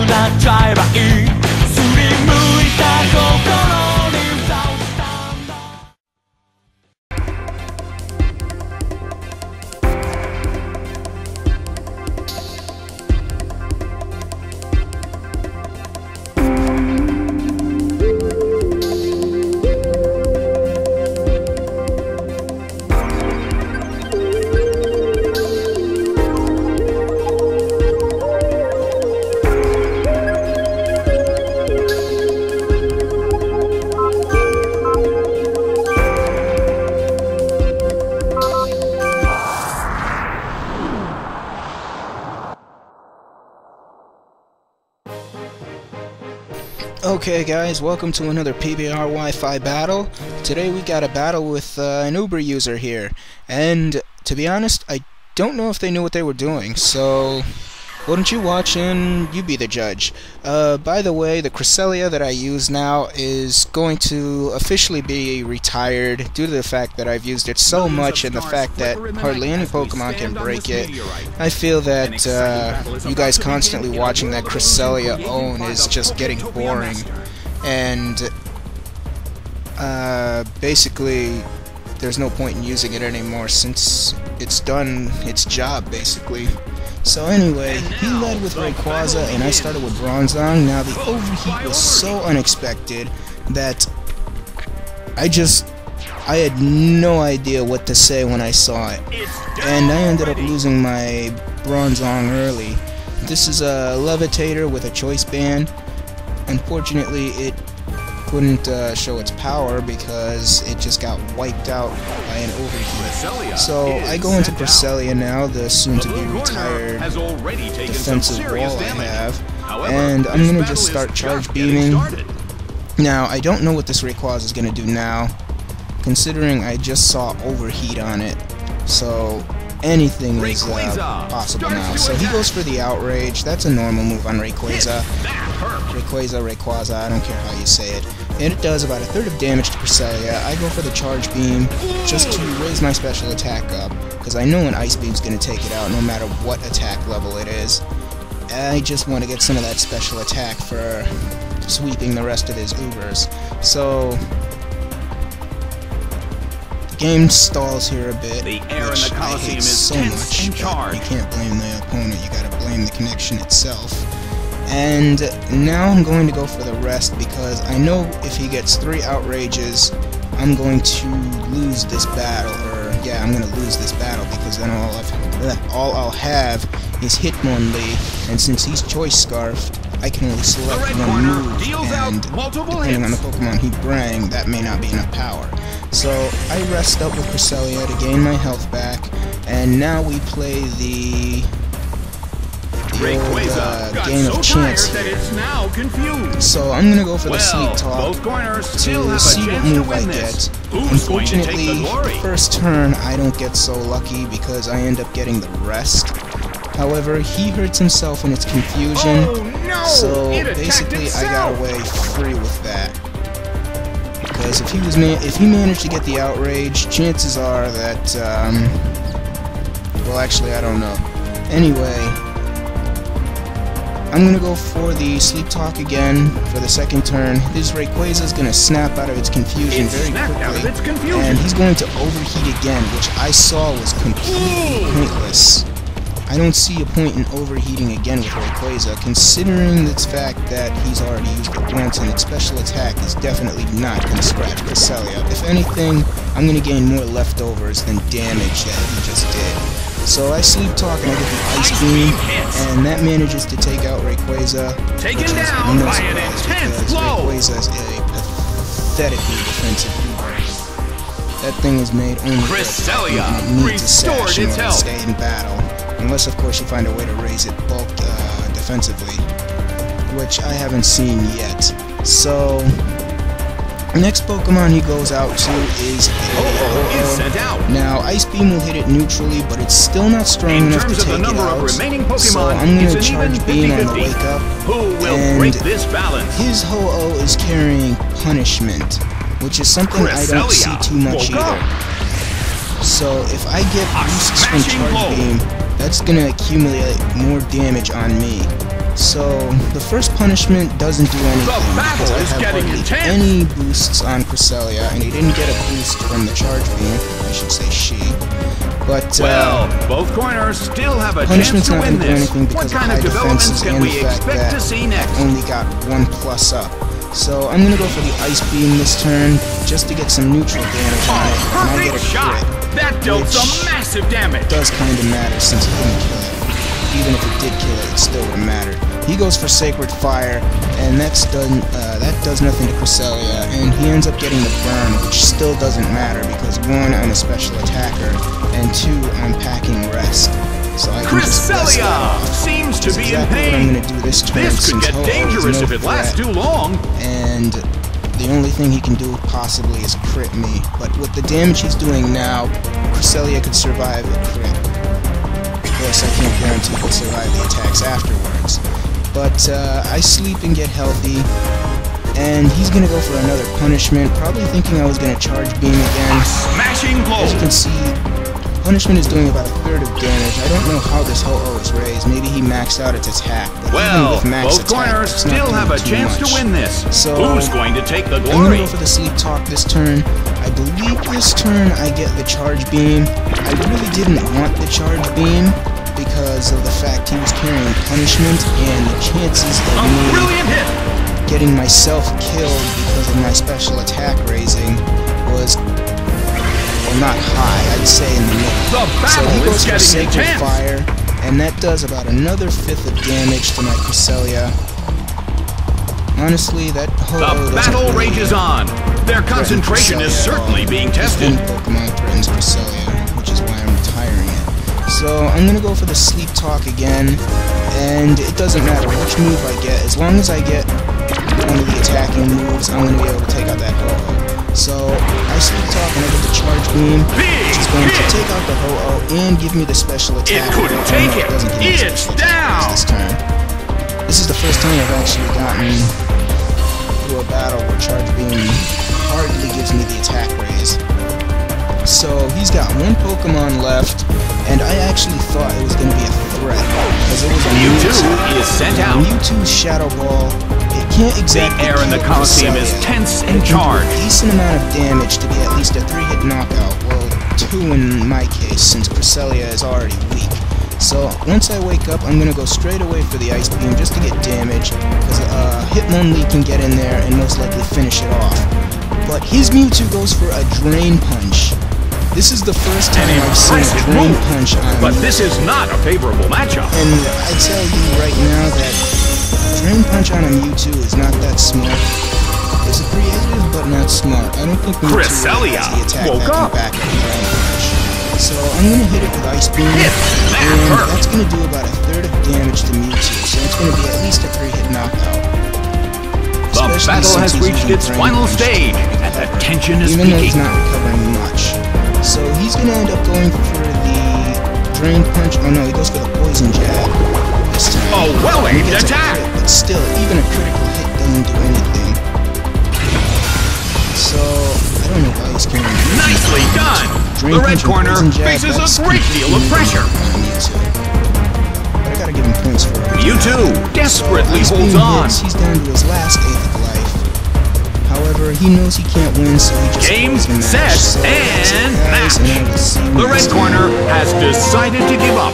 なっちゃえばいいすりむいた心に蓋をしたんだ Okay guys, welcome to another PBR Wi-Fi battle. Today we got a battle with an Uber user here, and to be honest, I don't know if they knew what they were doing, so why don't you watch and you be the judge. By the way, the Cresselia that I use now is going to officially be retired due to the fact that I've used it so much and the fact that hardly any Pokemon can break it. I feel that you guys constantly watching that Cresselia own is just getting boring, and basically there's no point in using it anymore since it's done its job basically. So anyway, he led with Rayquaza and I started with Bronzong. Now the overheat was so unexpected that I had no idea what to say when I saw it. And I ended up losing my Bronzong early. This is a Levitator with a Choice Band. Unfortunately, it couldn't show its power because it just got wiped out by an overheat. So I go into Cresselia now, the soon-to-be retired defensive wall I have, and I'm going to just start charge beaming. Now, I don't know what this Rayquaza is going to do now, considering I just saw overheat on it, so anything is possible now. So he goes for the Outrage. That's a normal move on Rayquaza. Rayquaza, I don't care how you say it. And it does about a third of damage to Cresselia. I go for the Charge Beam just to raise my special attack up, because I know an Ice Beam's going to take it out no matter what attack level it is. I just want to get some of that special attack for sweeping the rest of his Ubers. So the game stalls here a bit, which I hate so much, but you can't blame the opponent, you gotta blame the connection itself. And now I'm going to go for the rest because I know if he gets 3 Outrages, I'm going to lose this battle, or yeah, I'm going to lose this battle because then all I'll have is Hitmonlee, and since he's Choice Scarfed, I can only select one move, and depending on the Pokemon he brang, that may not be enough power. So I rest up with Cresselia to gain my health back, and now we play the old game of chance here. So I'm gonna go for the Sleep Talk to see what move I get. Unfortunately, the first turn I don't get so lucky because I end up getting the rest. However, he hurts himself in its confusion, so basically I got away free with that. Because if he managed to get the Outrage, chances are that well, actually I don't know. Anyway, I'm gonna go for the Sleep Talk again for the second turn. This Rayquaza is gonna snap out of its confusion very quickly, and he's going to overheat again, which I saw was completely pointless. I don't see a point in overheating again with Rayquaza, considering the fact that he's already used it once and its special attack is definitely not going to scratch Cresselia. If anything, I'm going to gain more leftovers than damage that he just did. So I Sleep Talk and I get the Ice Beam, and that manages to take out Rayquaza, which is no surprise because Rayquaza is a pathetically defensive Uber. That thing is made only for attacking, and it needs a sash in order to stay in battle. Unless, of course, you find a way to raise it bulk defensively, which I haven't seen yet. So, next Pokemon he goes out to is ho-oh. Now, Ice Beam will hit it neutrally, but it's still not strong enough to take it out. So I'm going to Charge Beam on the wake up, and his ho-oh is carrying Punishment, which is something I don't see too much either. So if I get boosts from Charge Beam, that's gonna accumulate more damage on me. So the first punishment doesn't do anything because I have hardly any boosts on Cresselia, and he didn't get a boost from the charge beam. I should say she. But well, both corners still have a chance punishment's to not win going to do this. anything because What kind of of high developments defenses can and we the fact expect that to see next? I only got 1+ up. So I'm going to go for the Ice Beam this turn just to get some neutral damage on it, and I get a shot. crit. That dealt some massive damage. It does kind of matter since it didn't kill it. Even if it did kill it, it still would have mattered. He goes for Sacred Fire, and that does nothing to Cresselia, and he ends up getting the burn, which still doesn't matter because 1, I'm a special attacker, and 2, I'm packing rest. So I can just rest that off. Seems to be exactly in pain. what I'm going to do this turn. This could get dangerous no if it lasts too long. And the only thing he can do possibly is crit me. But with the damage he's doing now, Cresselia could survive a crit. Of course, I can't guarantee he'll survive the attacks afterwards. But I sleep and get healthy, and he's going to go for another punishment, probably thinking I was going to charge beam again. A smashing blow. As you can see, punishment is doing about 1/3 of damage. I don't know how this Ho-Oh is raised. Maybe he maxed out its attack. But even Well, with max both attack, corners it's not still doing have a too chance much. to win this. So who's going to take the I'm going glory? to go for the Sleep Talk this turn. I believe this turn I get the Charge Beam. I really didn't want the Charge Beam because of the fact he was carrying punishment, and the chances of me Brilliant hit. getting myself killed because of my special attack raising was, well, not high, I'd say in the middle. The So he battle goes is for getting Sacred intense. Fire, and that does about another 1/5 of damage to my Cresselia. Honestly, that Ho-Oh The battle doesn't really rages on. Their concentration is Cresselia at certainly all. being If tested. any Pokemon threatens Cresselia, which is why I'm retiring it. So I'm gonna go for the Sleep Talk again, and it doesn't matter which move I get, as long as I get one of the attacking moves, I'm gonna be able to take out that Ho-Oh. So I Sleep Talk and I get the Charge Beam, which is going to take out the Ho-Oh and give me the special attack. It couldn't Oh, take no, it. doesn't give me the It's special attack down. this turn. This is the first time I've actually gotten through a battle where Charge Beam hardly gives me the attack raise. So he's got 1 Pokemon left, and I actually thought it was going to be a threat because it was a Mewtwo is sent out. Mewtwo's Shadow Ball, it can't exactly The air in the kill Colosseum is Cresselia. tense It and can do charged. a decent amount of damage to be at least a 3-hit knockout. Well, 2 in my case, since Cresselia is already weak. So once I wake up, I'm going to go straight away for the Ice Beam just to get damage, because Hitmonlee can get in there and most likely finish it off. But his Mewtwo goes for a Drain Punch. This is the first time An I've seen a impressive Drain move, Punch on But Mewtwo. this is not a favorable matchup. And I tell you right now that Drain Punch on a Mewtwo is not that smart. It's creative, but not smart. I don't think Mewtwo Cresselia has the attack woke that can up. back up Drain Punch. So I'm going to hit it with Ice Beam, Hit. That and hurt. that's going to do about 1/3 of damage to Mewtwo, so it's going to be at least a 3-hit knockout. The Especially battle since has he's reached using its Drain final Punch to stage, and the recover. tension is Even though he's peaking. not recovering much. So he's going to end up going for the Drain Punch. Oh no, he goes for the Poison Jab this time. A well-aimed He gets a attack. crit, but still, even a critical hit doesn't do anything. So, I don't know why he's carrying Mewtwo. Nicely done. Drain The red Punch and corner Poison Jab, faces that's a great deal of completely pressure. different on Mewtwo. But I gotta give him points for it. Mewtwo desperately So, Ice holds Beam on. hits, he's down to his last 1/8 of life. However, he knows he can't win, so he just Game, throws the match. set, So that's it, and guys, match. and I will see you The red next time. corner has decided to give up.